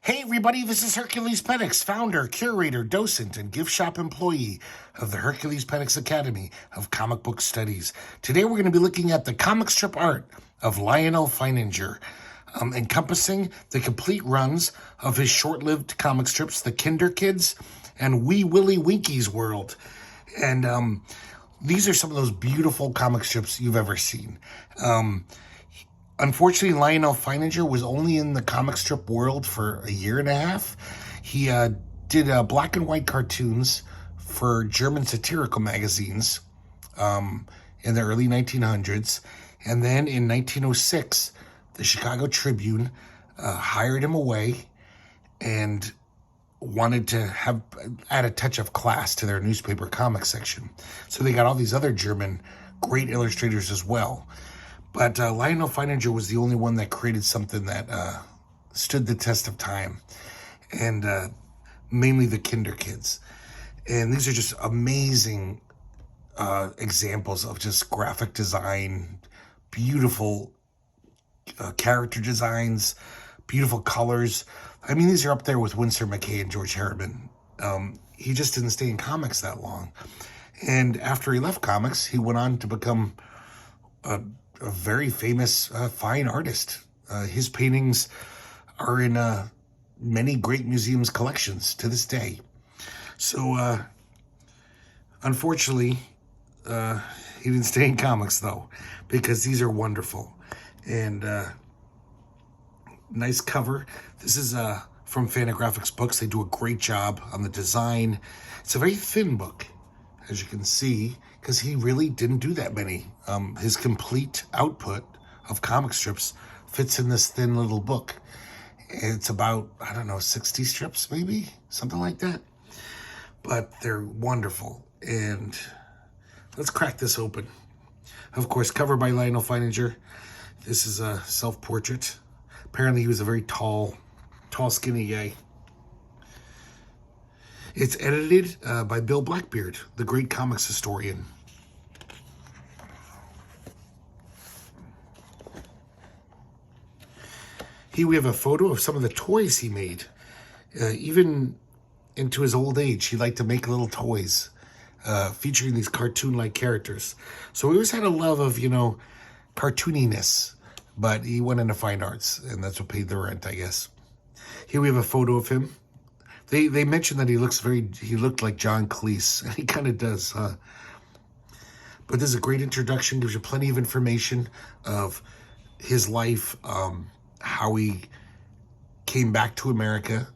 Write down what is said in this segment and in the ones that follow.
Hey everybody, this is herculespetix, founder, curator, docent, and gift shop employee of the herculespetix Academy of Comic Book Studies. Today we're going to be looking at the comic strip art of Lyonel Feininger, encompassing the complete runs of his short-lived comic strips, The Kinder Kids and Wee Willie Winky's World. And these are some of those beautiful comic strips you've ever seen. Unfortunately, Lyonel Feininger was only in the comic strip world for a year and a half. He did black and white cartoons for German satirical magazines in the early 1900s. And then in 1906, the Chicago Tribune hired him away and wanted to add a touch of class to their newspaper comic section. So they got all these other German great illustrators as well. But Lyonel Feininger was the only one that created something that stood the test of time, and mainly the Kinder Kids. And these are just amazing examples of just graphic design, beautiful character designs, beautiful colors. I mean, these are up there with Winsor McCay and George Harriman. He just didn't stay in comics that long. And after he left comics, he went on to become a very famous fine artist. His paintings are in many great museums' collections to this day. So, unfortunately, he didn't stay in comics, though, because these are wonderful. And nice cover. This is from Fantagraphics Books. They do a great job on the design. It's a very thin book, as you can see, because he really didn't do that many. His complete output of comic strips fits in this thin little book. It's about, 60 strips maybe, something like that. But they're wonderful. And let's crack this open. Of course, cover by Lyonel Feininger. This is a self-portrait. Apparently he was a very tall, skinny guy. It's edited by Bill Blackbeard, the great comics historian. Here we have a photo of some of the toys he made. Even into his old age, he liked to make little toys featuring these cartoon-like characters. So he always had a love of, cartooniness, but he went into fine arts, and that's what paid the rent, I guess. Here we have a photo of him. They mentioned that he looked like John Cleese, and he kind of does, huh? But this is a great introduction, gives you plenty of information of his life, how he came back to America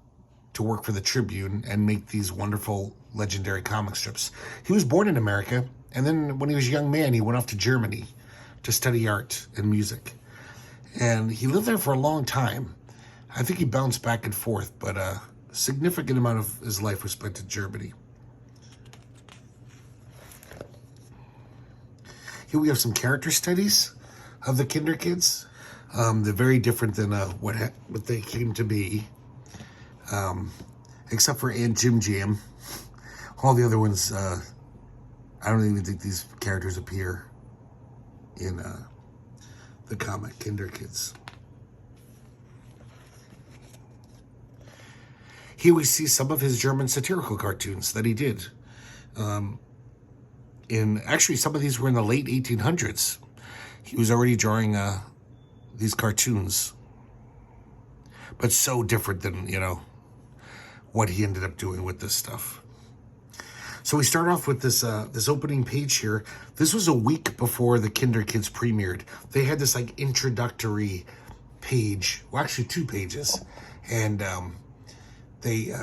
to work for the Tribune and make these wonderful, legendary comic strips. He was born in America, and then when he was a young man, he went off to Germany to study art and music. And he lived there for a long time. I think he bounced back and forth, but a significant amount of his life was spent in Germany. Here we have some character studies of the Kinder Kids. They're very different than what they came to be, except for Aunt Jim Jam. All the other ones, I don't even think these characters appear in the comic Kinder Kids. Here we see some of his German satirical cartoons that he did. Actually, some of these were in the late 1800s. He was already drawing these cartoons, but so different than, what he ended up doing with this stuff. So we start off with this opening page here. This was a week before the Kinder Kids premiered. They had this introductory page, well, actually 2 pages, and they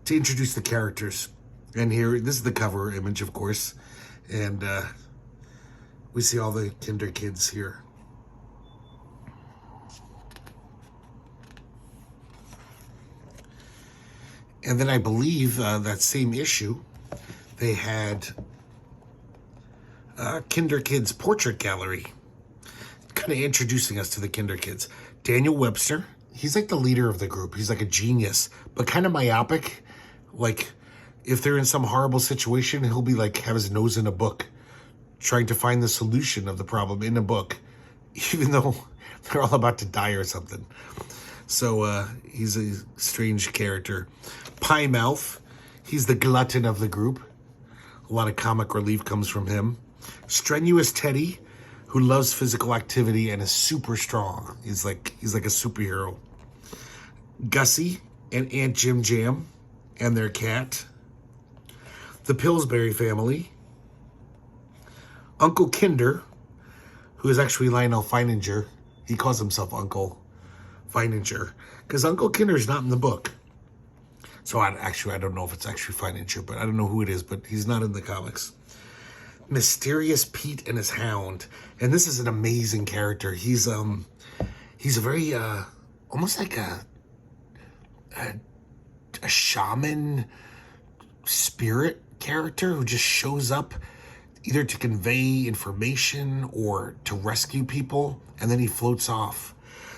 to introduce the characters. And here, this is the cover image, of course, and we see all the Kinder Kids here. And then I believe that same issue, they had Kinder Kids Portrait Gallery, kind of introducing us to the Kinder Kids. Daniel Webster, he's like the leader of the group. He's like a genius, but kind of myopic. Like, if they're in some horrible situation, he'll be like, have his nose in a book, trying to find the solution of the problem in a book, even though they're all about to die or something. So he's a strange character. Pie Mouth, he's the glutton of the group. A lot of comic relief comes from him. Strenuous Teddy, who loves physical activity and is super strong. He's like a superhero. Gussie and Aunt Jim Jam and their cat. The Pillsbury family. Uncle Kinder, who is actually Lyonel Feininger. He calls himself Uncle Feininger because Uncle Kinder is not in the book. So I don't know if it's actually Feininger, but I don't know who it is, but he's not in the comics. Mysterious Pete and his hound. And this is an amazing character. He's a very almost like a shaman spirit character who just shows up either to convey information or to rescue people, and then he floats off.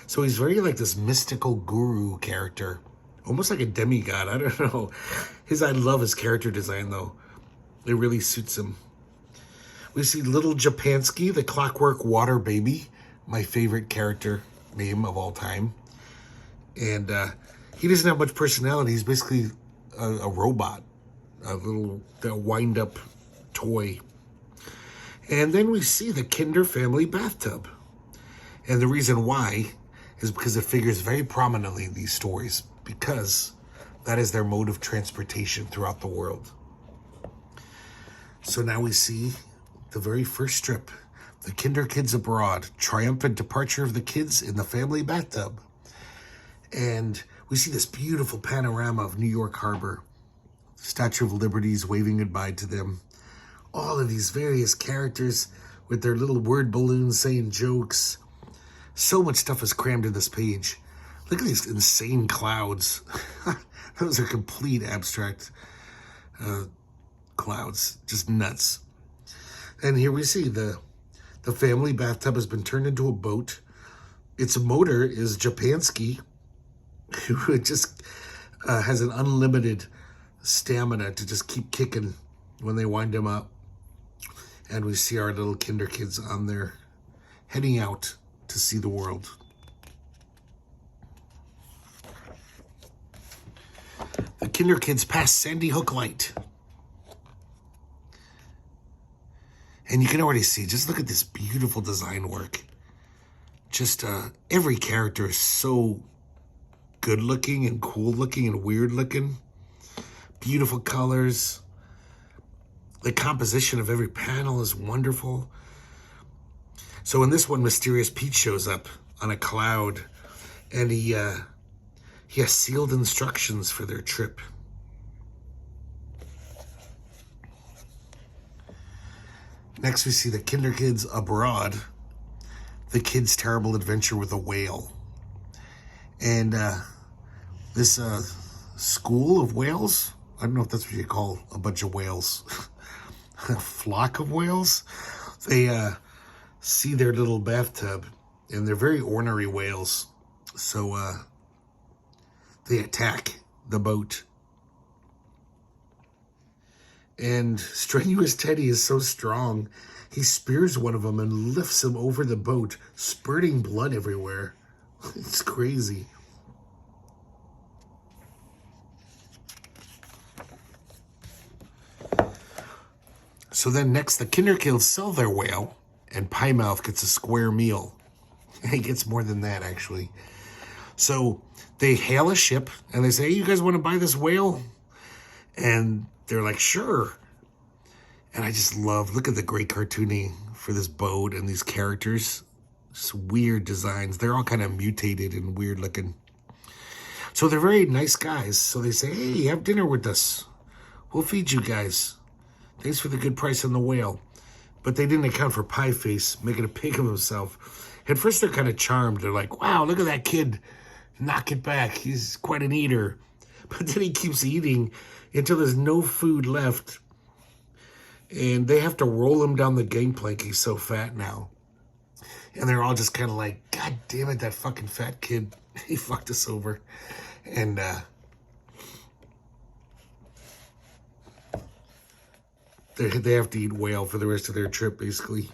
So he's very like this mystical guru character, almost like a demigod. I don't know. I love his character design though. It really suits him. We see Little Japansky, the Clockwork Water Baby, my favorite character name of all time. And he doesn't have much personality. He's basically a robot, a little wind-up toy. And then we see the Kinder family bathtub. And the reason why is because it figures very prominently in these stories, because that is their mode of transportation throughout the world. So now we see the very first strip, the Kinder Kids Abroad, triumphant departure of the kids in the family bathtub. And we see this beautiful panorama of New York Harbor, Statue of Liberty's waving goodbye to them. All of these various characters with their little word balloons saying jokes. So much stuff is crammed in this page. Look at these insane clouds. Those are complete abstract clouds, just nuts. And here we see the family bathtub has been turned into a boat. Its motor is Japansky, who just has an unlimited stamina to just keep kicking when they wind him up. And we see our little Kinder kids on there heading out to see the world. The Kinder kids pass Sandy Hook Light. And you can already see, just look at this beautiful design work. Just every character is so good looking and cool looking and weird looking. Beautiful colors. The composition of every panel is wonderful. So in this one, Mysterious Pete shows up on a cloud, and he has sealed instructions for their trip. Next, we see the Kinder Kids Abroad, the kids' terrible adventure with a whale. And this school of whales, I don't know if that's what you call a bunch of whales, a flock of whales, they see their little bathtub, and they're very ornery whales. So they attack the boat. And Strenuous Teddy is so strong, he spears one of them and lifts him over the boat, spurting blood everywhere. It's crazy. So then next, the Kinder Kids sell their whale, and Pie Mouth gets a square meal. He gets more than that, actually. So they hail a ship, and they say, hey, you guys want to buy this whale? And they're like, sure. And I just look at the great cartooning for this boat and these characters. Just weird designs. They're all kind of mutated and weird looking. So they're very nice guys. So they say, hey, have dinner with us. We'll feed you guys. Thanks for the good price on the whale. But they didn't account for Pie Face making a pig of himself. At first they're kind of charmed. They're like, wow, look at that kid. Knock it back. He's quite an eater. But then he keeps eating until there's no food left. And they have to roll him down the gangplank. He's so fat now. And they're all just kind of like, God damn it, that fucking fat kid. He fucked us over. And they have to eat whale for the rest of their trip, basically.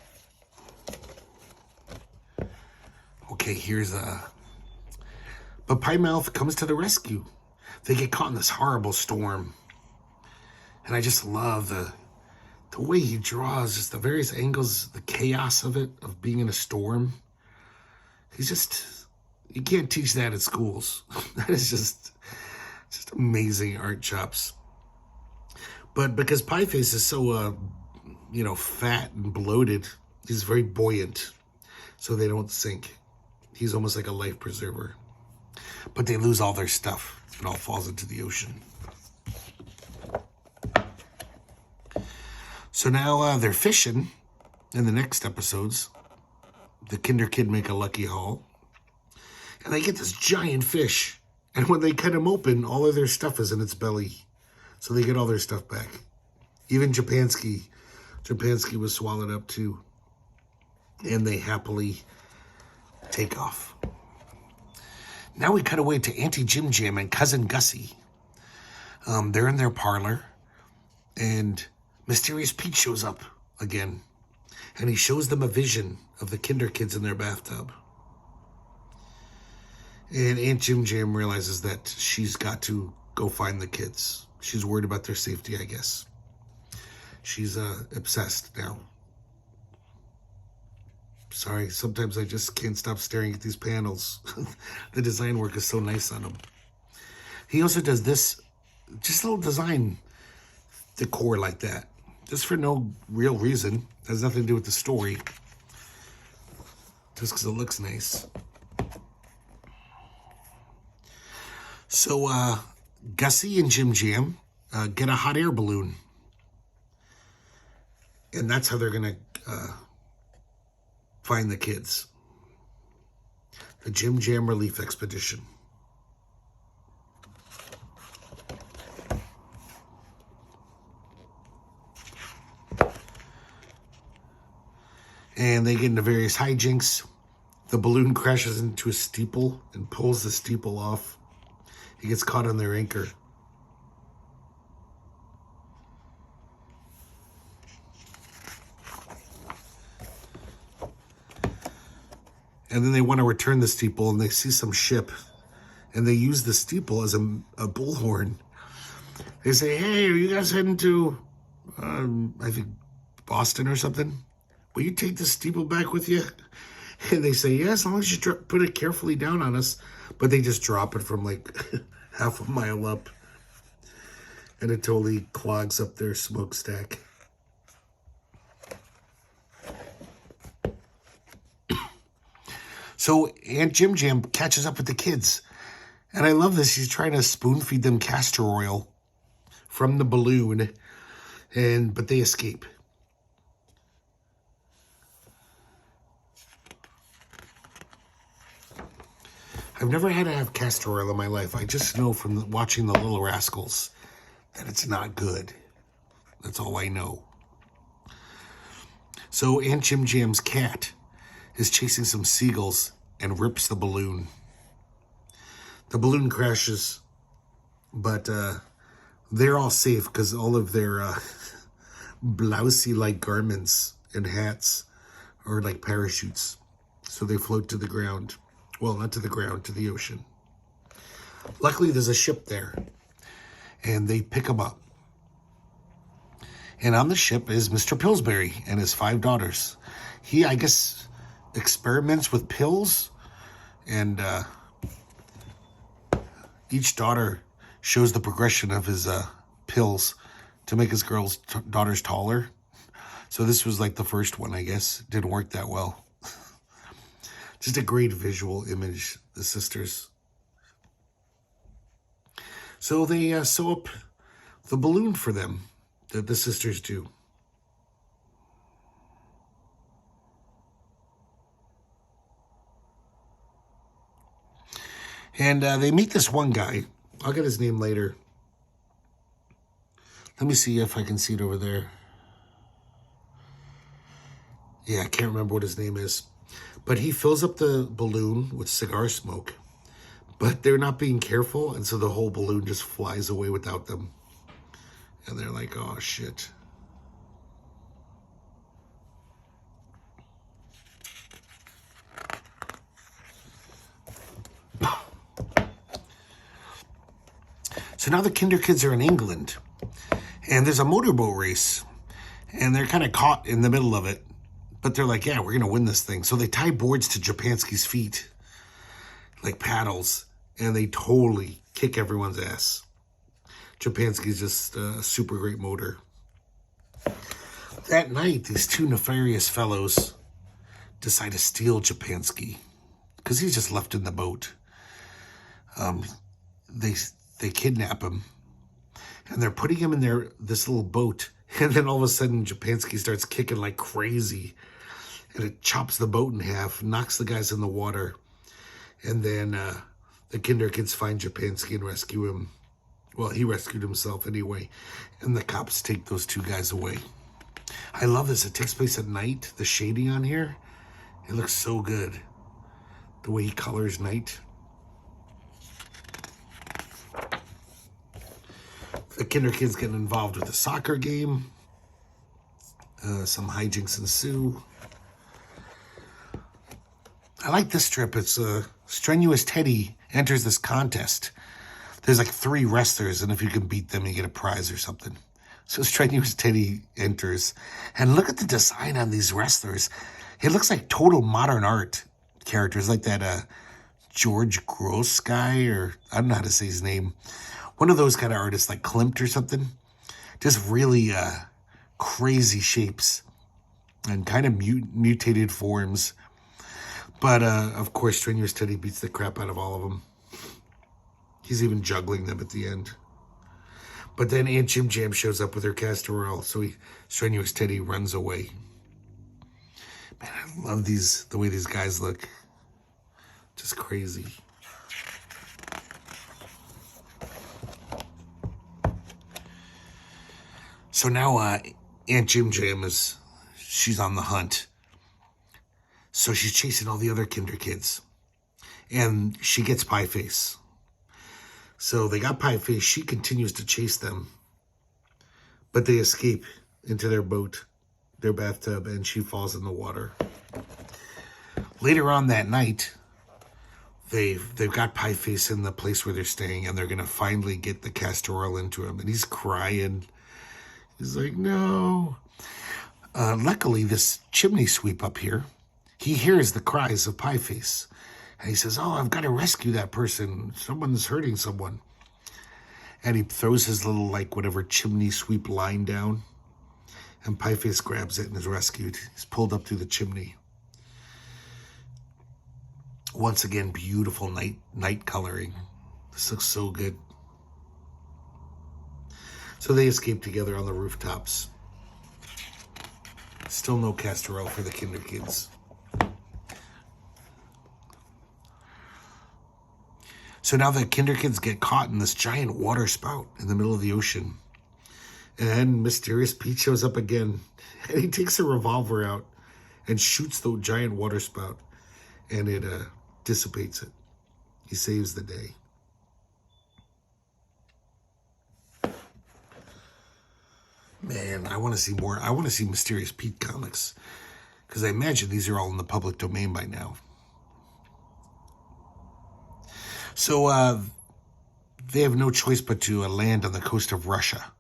But Pie Mouth comes to the rescue. They get caught in this horrible storm. And I just love the way he draws, just the various angles, the chaos of it, of being in a storm. You can't teach that at schools. That is just amazing art chops. But because Pieface is so, fat and bloated, he's very buoyant, so they don't sink. He's almost like a life preserver. But they lose all their stuff. It all falls into the ocean. So now they're fishing in the next episodes. The Kinder Kid make a lucky haul. And they get this giant fish. And when they cut him open, all of their stuff is in its belly. So they get all their stuff back. Even Japansky was swallowed up too. And they happily take off. Now we cut away to Auntie Jim Jam and Cousin Gussie. They're in their parlor. And Mysterious Pete shows up again. And he shows them a vision of the Kinder Kids in their bathtub. And Aunt Jim Jam realizes that she's got to go find the kids. She's worried about their safety, I guess. She's obsessed now. Sorry, sometimes I just can't stop staring at these panels. The design work is so nice on them. He also does this, just a little design decor like that. Just for no real reason. Has nothing to do with the story. Just because it looks nice. So, Gussie and Jim Jam get a hot air balloon. And that's how they're going to find the kids. The Jim Jam Relief Expedition. And they get into various hijinks. The balloon crashes into a steeple and pulls the steeple off. He gets caught on their anchor. And then they want to return the steeple, and they see some ship. And they use the steeple as a bullhorn. They say, hey, are you guys heading to, I think, Boston or something? Will you take the steeple back with you? And they say, yes, as long as you put it carefully down on us. But they just drop it from like half a mile up. And it totally clogs up their smokestack. So Aunt Jim Jam catches up with the kids. And I love this. She's trying to spoon feed them castor oil from the balloon. But they escape. I've never had to have castor oil in my life. I just know from watching The Little Rascals that it's not good. That's all I know. So Aunt Jim Jam's cat is chasing some seagulls and rips the balloon. The balloon crashes, but they're all safe because all of their blousey-like garments and hats are like parachutes. So they float to the ground. Well, not to the ground, to the ocean. Luckily, there's a ship there, and they pick them up. And on the ship is Mr. Pillsbury and his 5 daughters. He, I guess, experiments with pills, and each daughter shows the progression of his pills to make his daughters taller. So this was like the first one, I guess. Didn't work that well. Just a great visual image, the sisters. So they sew up the balloon for them, that the sisters do. And they meet this one guy. I'll get his name later. Let me see if I can see it over there. Yeah, I can't remember what his name is. But he fills up the balloon with cigar smoke. But they're not being careful, and so the whole balloon just flies away without them. And they're like, oh, shit. So now the Kinder kids are in England, and there's a motorboat race, and they're kind of caught in the middle of it. But they're like, yeah, we're going to win this thing. So they tie boards to Japansky's feet, like paddles, and they totally kick everyone's ass. Japansky's just a super great motor. That night, these two nefarious fellows decide to steal Japansky because he's just left in the boat. They kidnap him, and they're putting him in this little boat. And then all of a sudden, Japansky starts kicking like crazy, and it chops the boat in half, knocks the guys in the water. And then the Kinder kids find Japansky and rescue him. Well, he rescued himself anyway, and the cops take those two guys away. I love this. It takes place at night. The shading on here, it looks so good. The way he colors night. The Kinder kids get involved with the soccer game. Some hijinks ensue. I like this strip. It's Strenuous Teddy enters this contest. There's like 3 wrestlers, and if you can beat them, you get a prize or something. So Strenuous Teddy enters. And look at the design on these wrestlers. It looks like total modern art characters, like that George Gross guy, or I don't know how to say his name. One of those kind of artists, like Klimt or something. Just really crazy shapes and kind of mutated forms. But, of course, Strenuous Teddy beats the crap out of all of them. He's even juggling them at the end. But then Aunt Jim Jam shows up with her castor oil, so Strenuous Teddy runs away. Man, I love the way these guys look. Just crazy. So now Aunt Jim Jam she's on the hunt. So she's chasing all the other Kinder kids. And she gets Pie Face. So they got Pie Face. She continues to chase them. But they escape into their boat, their bathtub, and she falls in the water. Later on that night, they've got Pie Face in the place where they're staying, and they're going to finally get the castor oil into him. And he's crying. He's like, no. Luckily, this chimney sweep up here, he hears the cries of Pie Face. And he says, oh, I've got to rescue that person. Someone's hurting someone. And he throws his little, like, whatever chimney sweep line down. And Pie Face grabs it and is rescued. He's pulled up through the chimney. Once again, beautiful night coloring. This looks so good. So they escape together on the rooftops. Still no castor oil for the Kinder kids. So now the Kinder kids get caught in this giant water spout in the middle of the ocean. And Mysterious Pete shows up again. And he takes a revolver out and shoots the giant water spout. And it dissipates it. He saves the day. Man, I want to see more. I want to see Mysterious Pete comics. Because I imagine these are all in the public domain by now. So they have no choice but to land on the coast of Russia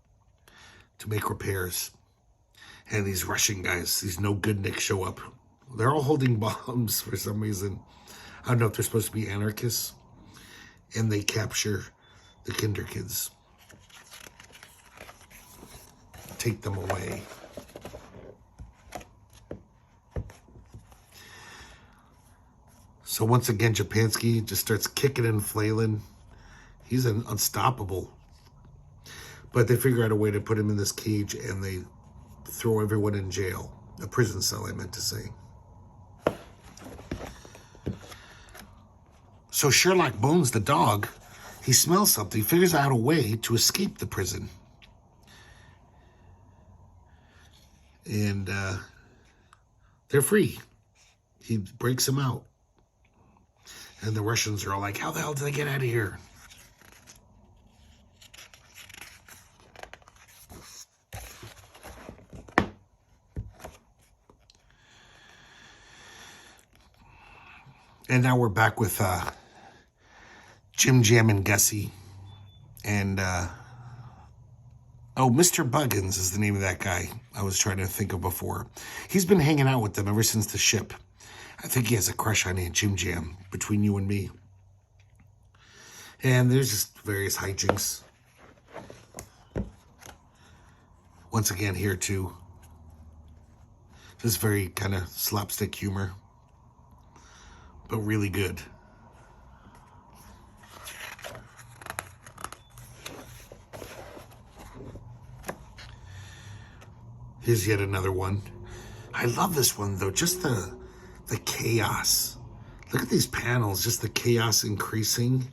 to make repairs. And these Russian guys, these no-good-nicks show up. They're all holding bombs for some reason. I don't know if they're supposed to be anarchists. And they capture the Kinder kids. Take them away. So once again, Japansky just starts kicking and flailing. He's unstoppable. But they figure out a way to put him in this cage, and they throw everyone in jail. A prison cell, I meant to say. So Sherlock Bones, the dog, he smells something, figures out a way to escape the prison. And they're free. He breaks them out. And the Russians are all like, how the hell did they get out of here? And now we're back with Jim Jam and Gussie. And, oh, Mr. Buggins is the name of that guy I was trying to think of before. He's been hanging out with them ever since the ship. I think he has a crush on Aunt Jim Jam, between you and me. And there's just various hijinks. Once again, here too. Just very kind of slapstick humor. But really good. Here's yet another one. I love this one though, just the chaos. Look at these panels, just the chaos increasing.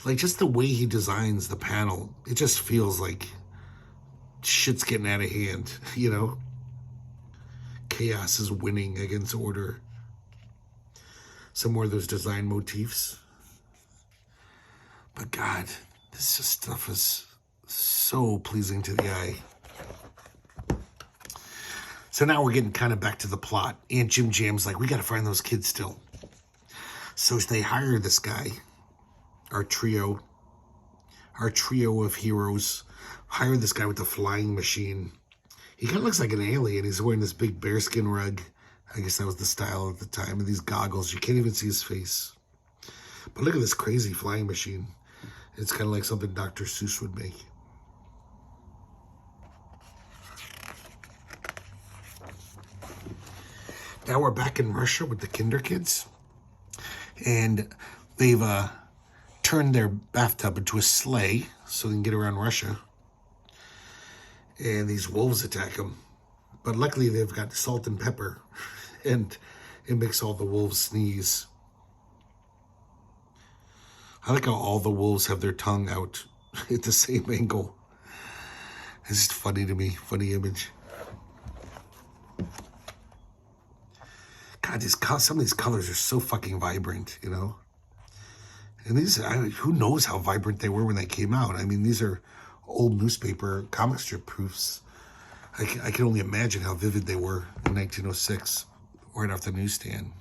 Like just the way he designs the panel, it just feels like shit's getting out of hand, you know? Chaos is winning against order. Some more of those design motifs. But God, this just stuff is so pleasing to the eye. So now we're getting kind of back to the plot. Aunt Jim Jam's like, we got to find those kids still. So they hire this guy, our trio of heroes, hire this guy with the flying machine. He kind of looks like an alien. He's wearing this big bearskin rug. I guess that was the style at the time. And these goggles. You can't even see his face. But look at this crazy flying machine. It's kind of like something Dr. Seuss would make. Now we're back in Russia with the Kinder kids. And they've turned their bathtub into a sleigh so they can get around Russia. And these wolves attack them. But luckily they've got salt and pepper. And it makes all the wolves sneeze. I like how all the wolves have their tongue out at the same angle. It's just funny to me. Funny image. God, some of these colors are so fucking vibrant, you know? And these, who knows how vibrant they were when they came out? I mean, these are old newspaper comic strip proofs. I can only imagine how vivid they were in 1906, right off the newsstand.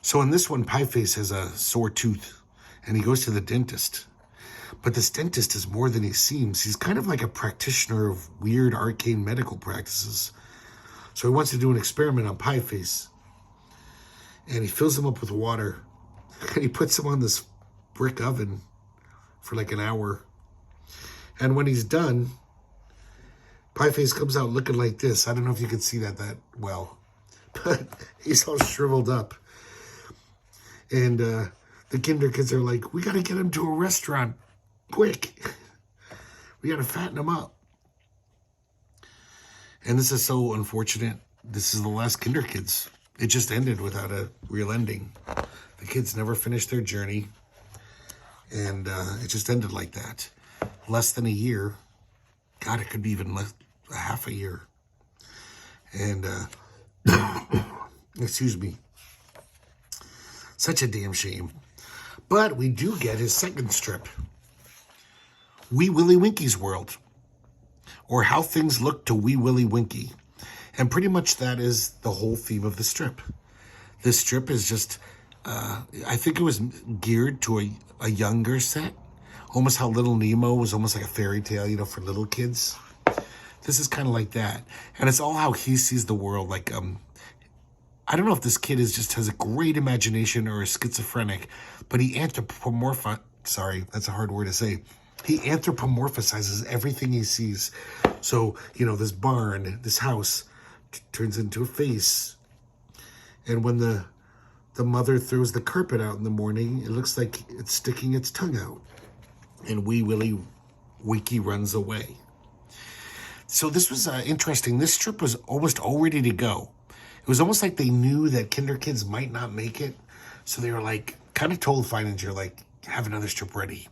So in this one, Pieface has a sore tooth, and he goes to the dentist. But this dentist is more than he seems. He's kind of like a practitioner of weird, arcane medical practices. So he wants to do an experiment on Pieface. And he fills him up with water. And he puts him on this brick oven for like an hour. And when he's done, Pieface comes out looking like this. I don't know if you can see that well. But he's all shriveled up. And the Kinder kids are like, we got to get him to a restaurant. Quick. We got to fatten him up. And this is so unfortunate. This is the last Kinder kids. It just ended without a real ending. The kids never finished their journey. And it just ended like that. Less than a year. God, it could be even less, a half a year. And, excuse me. Such a damn shame. But we do get his second strip. Wee Willie Winky's World. Or How Things Look to Wee Willie Winky. And pretty much that is the whole theme of the strip. This strip is just, I think it was geared to a younger set. Almost how Little Nemo was almost like a fairy tale, you know, for little kids. This is kind of like that. And it's all how he sees the world. Like, I don't know if this kid has a great imagination or is schizophrenic, but he sorry, that's a hard word to say. He anthropomorphizes everything he sees. So, you know, this barn, this house turns into a face. And when the mother throws the carpet out in the morning, it looks like it's sticking its tongue out. And Wee Willie Winky runs away. So this was interesting. This strip was almost all ready to go. It was almost like they knew that Kinder kids might not make it. So they were like, kind of told Feininger, like, have another strip ready.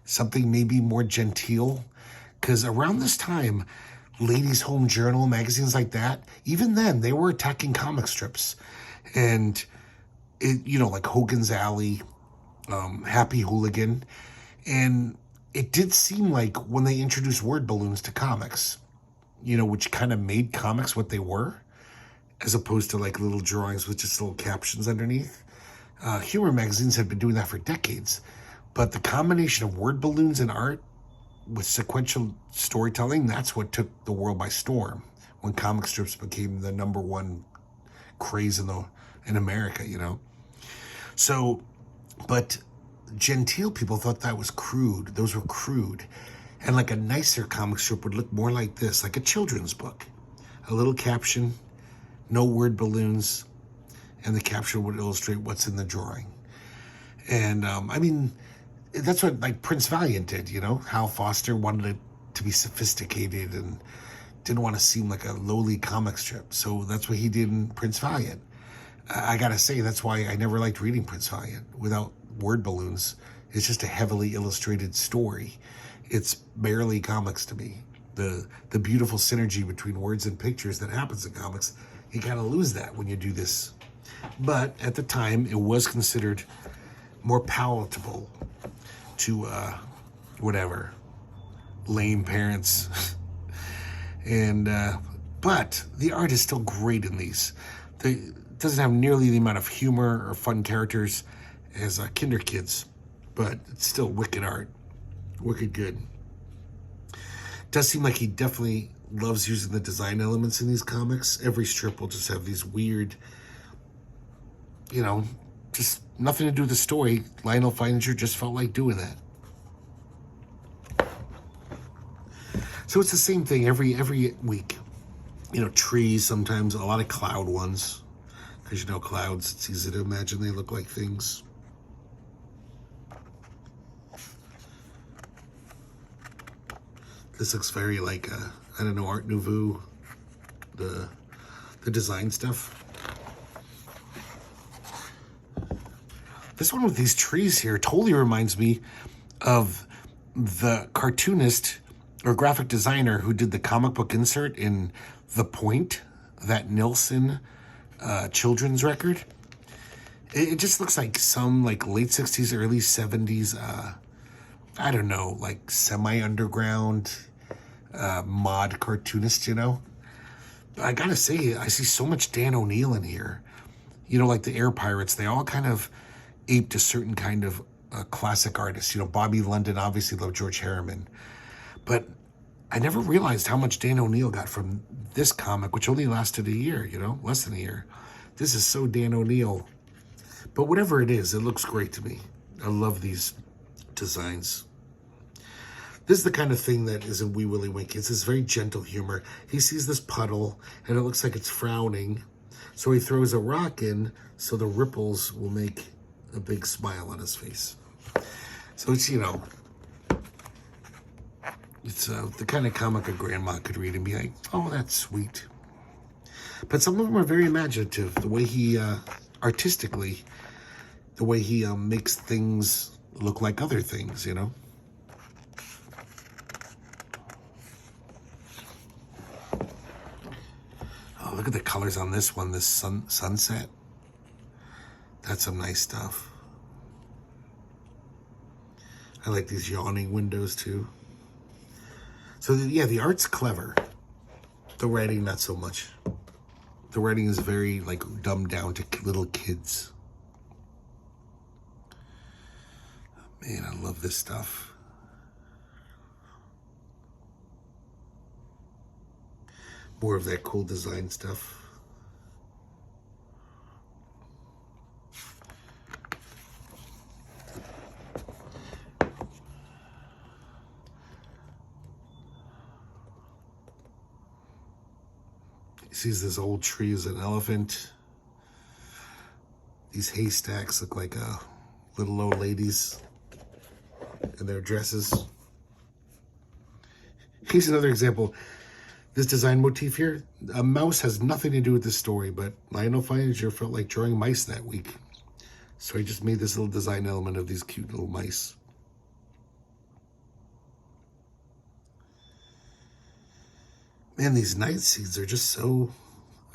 Something maybe more genteel. Because around this time, Ladies' Home Journal, magazines like that, even then, they were attacking comic strips. And, like Hogan's Alley, Happy Hooligan. And it did seem like when they introduced word balloons to comics, which kind of made comics what they were, as opposed to like little drawings with just little captions underneath. Humor magazines had been doing that for decades. But the combination of word balloons and art with sequential storytelling, that's what took the world by storm when comic strips became the number one craze in America, you know. So, but genteel people thought that was crude. Those were crude. And like a nicer comic strip would look more like this, like a children's book. A little caption, no word balloons, and the caption would illustrate what's in the drawing. And I mean, that's what like Prince Valiant did, you know. Hal Foster wanted it to be sophisticated and didn't want to seem like a lowly comic strip. So that's what he did in Prince Valiant. I gotta say, that's why I never liked reading Prince Valiant without word balloons. It's just a heavily illustrated story. It's barely comics to me. The beautiful synergy between words and pictures that happens in comics, you kind of lose that when you do this. But at the time, it was considered more palatable to whatever lame parents. And but the art is still great in these. It doesn't have nearly the amount of humor or fun characters as Kinder Kids, but it's still wicked art, wicked good. Does seem like he definitely loves using the design elements in these comics. Every strip will just have these weird, you know, just nothing to do with the story. Lyonel Feininger just felt like doing that. So it's the same thing every week. You know, trees sometimes, a lot of cloud ones. Because, you know, clouds, it's easy to imagine they look like things. This looks very like, I don't know, Art Nouveau, the design stuff. This one with these trees here totally reminds me of the cartoonist or graphic designer who did the comic book insert in The Point, that Nilsson children's record. It just looks like some like late 60s, early 70s, I don't know, like semi-underground mod cartoonist, you know? But I gotta say, I see so much Dan O'Neill in here. You know, like the Air Pirates, they all kind of aped a certain kind of classic artist. You know, Bobby London obviously loved George Harriman. But I never realized how much Dan O'Neill got from this comic, which only lasted a year, you know, less than a year. This is so Dan O'Neill. But whatever it is, it looks great to me. I love these designs. This is the kind of thing that is in Wee Willie Winkie. It's this very gentle humor. He sees this puddle, and it looks like it's frowning. So he throws a rock in, so the ripples will make a big smile on his face. So it's, you know, it's the kind of comic a grandma could read and be like, oh, that's sweet. But some of them are very imaginative. The way he, artistically, the way he makes things look like other things, you know? Oh, look at the colors on this one, this sunset. That's some nice stuff. I like these yawning windows, too. So, yeah, the art's clever. The writing, not so much. The writing is very, like, dumbed down to little kids. Man, I love this stuff. More of that cool design stuff. He sees this old tree as an elephant. These haystacks look like little old ladies in their dresses. Here's another example. This design motif here, a mouse has nothing to do with this story, but Lyonel Feininger felt like drawing mice that week. So he just made this little design element of these cute little mice. Man, these night scenes are just so,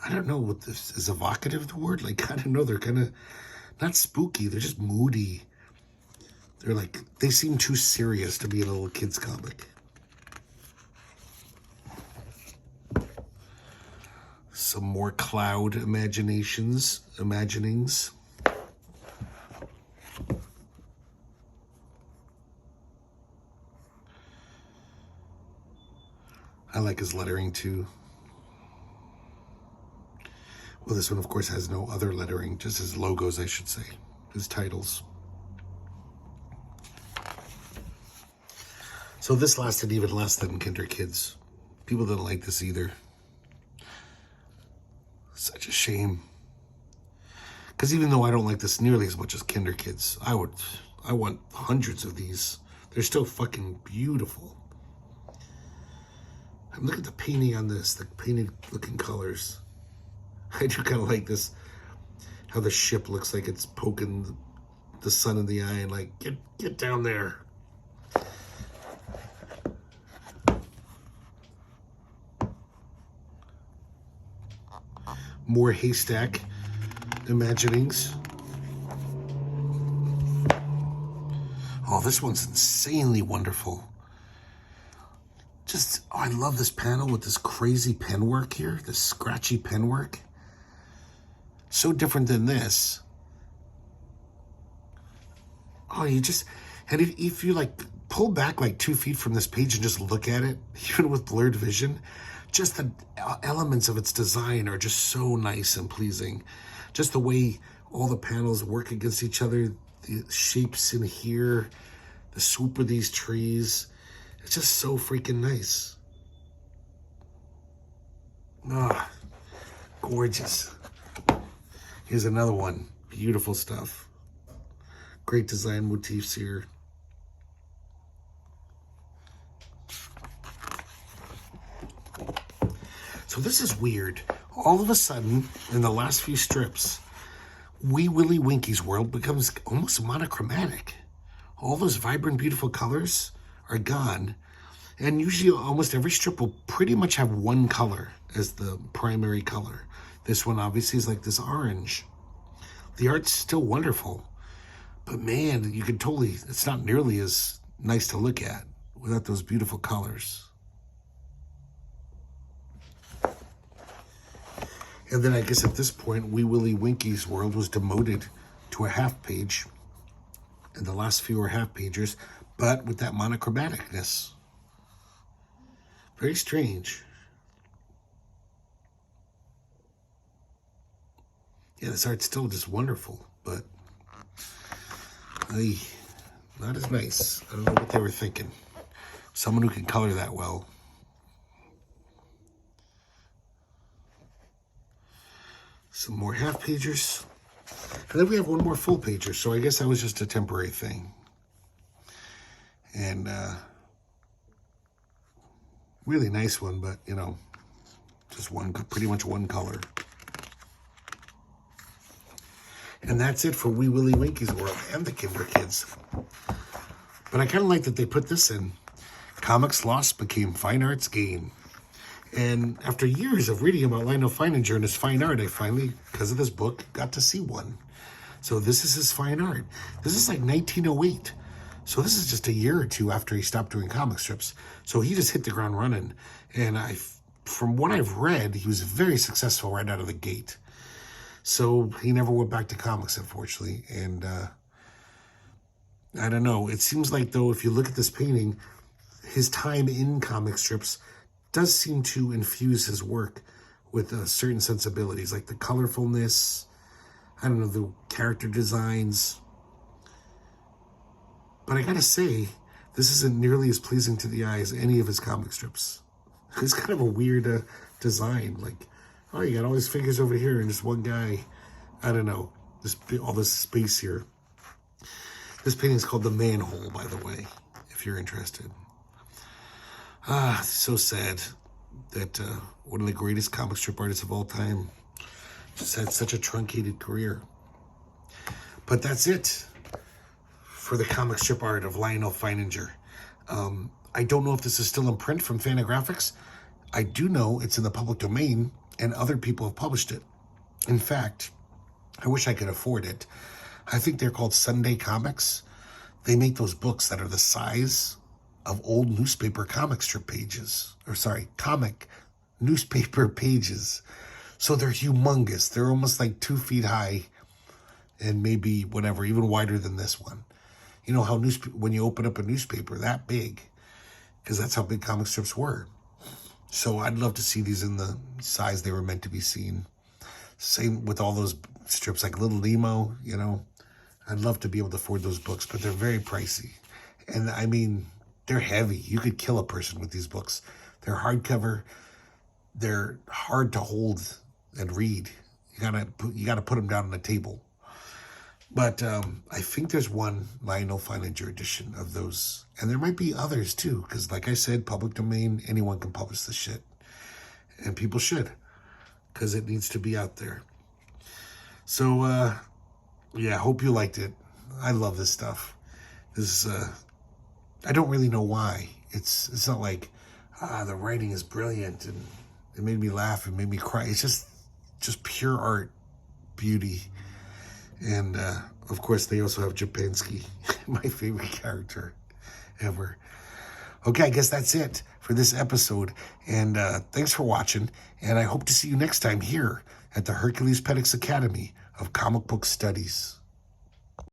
I don't know what this is, evocative, the word? Like, I don't know, they're kind of, not spooky, they're just moody. They're like, they seem too serious to be in a little kid's comic. Some more cloud imaginings. I like his lettering too. Well, this one, of course, has no other lettering, just his logos, I should say, his titles. So this lasted even less than Kinder Kids. People didn't like this either. Such a shame. Because even though I don't like this nearly as much as Kinder Kids, I want hundreds of these. They're still fucking beautiful. And look at the painting on this, the painted looking colors. I do kind of like this, how the ship looks like it's poking the sun in the eye and like, get down there. More haystack imaginings. Oh, this one's insanely wonderful. Just, oh, I love this panel with this crazy pen work here, this scratchy pen work. So different than this. Oh, you just, and if you like pull back like 2 feet from this page and just look at it, even with blurred vision, just the elements of its design are just so nice and pleasing. Just the way all the panels work against each other, the shapes in here, the swoop of these trees. It's just so freaking nice. Ah, gorgeous. Here's another one. Beautiful stuff. Great design motifs here. So this is weird. All of a sudden, in the last few strips, Wee Willie Winky's world becomes almost monochromatic. All those vibrant, beautiful colors are gone. And usually almost every strip will pretty much have one color as the primary color. This one obviously is like this orange. The art's still wonderful. But man, you can totally, it's not nearly as nice to look at without those beautiful colors. And then I guess at this point, Wee Willie Winky's world was demoted to a half page. And the last few are half pagers, but with that monochromaticness. Very strange. Yeah, this art's still just wonderful, but not as nice. I don't know what they were thinking. Someone who can color that well. Some more half pagers. And then we have one more full pager, so I guess that was just a temporary thing. And really nice one, but you know, just one, pretty much one color. And that's it for Wee Willie Winky's world and the Kinder Kids. But I kind of like that they put this in. Comics lost became fine arts gain. And after years of reading about Lyonel Feininger and his fine art, I finally, because of this book, got to see one. So this is his fine art. This is like 1908. So this is just a year or two after he stopped doing comic strips. So he just hit the ground running. And from what I've read, he was very successful right out of the gate. So he never went back to comics, unfortunately. And I don't know. It seems like, though, if you look at this painting, his time in comic strips does seem to infuse his work with certain sensibilities, like the colorfulness, I don't know, the character designs. But I gotta say, this isn't nearly as pleasing to the eye as any of his comic strips. It's kind of a weird design, like, oh, you got all these figures over here and just one guy. I don't know. All this space here. This painting is called The Manhole, by the way, if you're interested. So sad that one of the greatest comic strip artists of all time just had such a truncated career. But that's it for the comic strip art of Lyonel Feininger. I don't know if this is still in print from Fantagraphics. I do know it's in the public domain, and other people have published it. In fact, I wish I could afford it. I think they're called Sunday Comics. They make those books that are the size of old newspaper comic strip pages. Or sorry, comic newspaper pages. So they're humongous. They're almost like 2 feet high and maybe whatever, even wider than this one. You know how when you open up a newspaper, that big, because that's how big comic strips were. So I'd love to see these in the size they were meant to be seen. Same with all those strips like Little Nemo, you know. I'd love to be able to afford those books, but they're very pricey. And I mean, they're heavy. You could kill a person with these books. They're hardcover. They're hard to hold and read. You gotta put them down on the table. But I think there's one Lyonel Feininger edition of those. And there might be others too, because like I said, public domain, anyone can publish this shit. And people should, because it needs to be out there. So, yeah, hope you liked it. I love this stuff. This I don't really know why. It's not like, the writing is brilliant and it made me laugh and made me cry. It's just pure art, beauty. And, of course, they also have Japansky, my favorite character ever. Okay, I guess that's it for this episode. And thanks for watching. And I hope to see you next time here at the Herculespetix Academy of Comic Book Studies.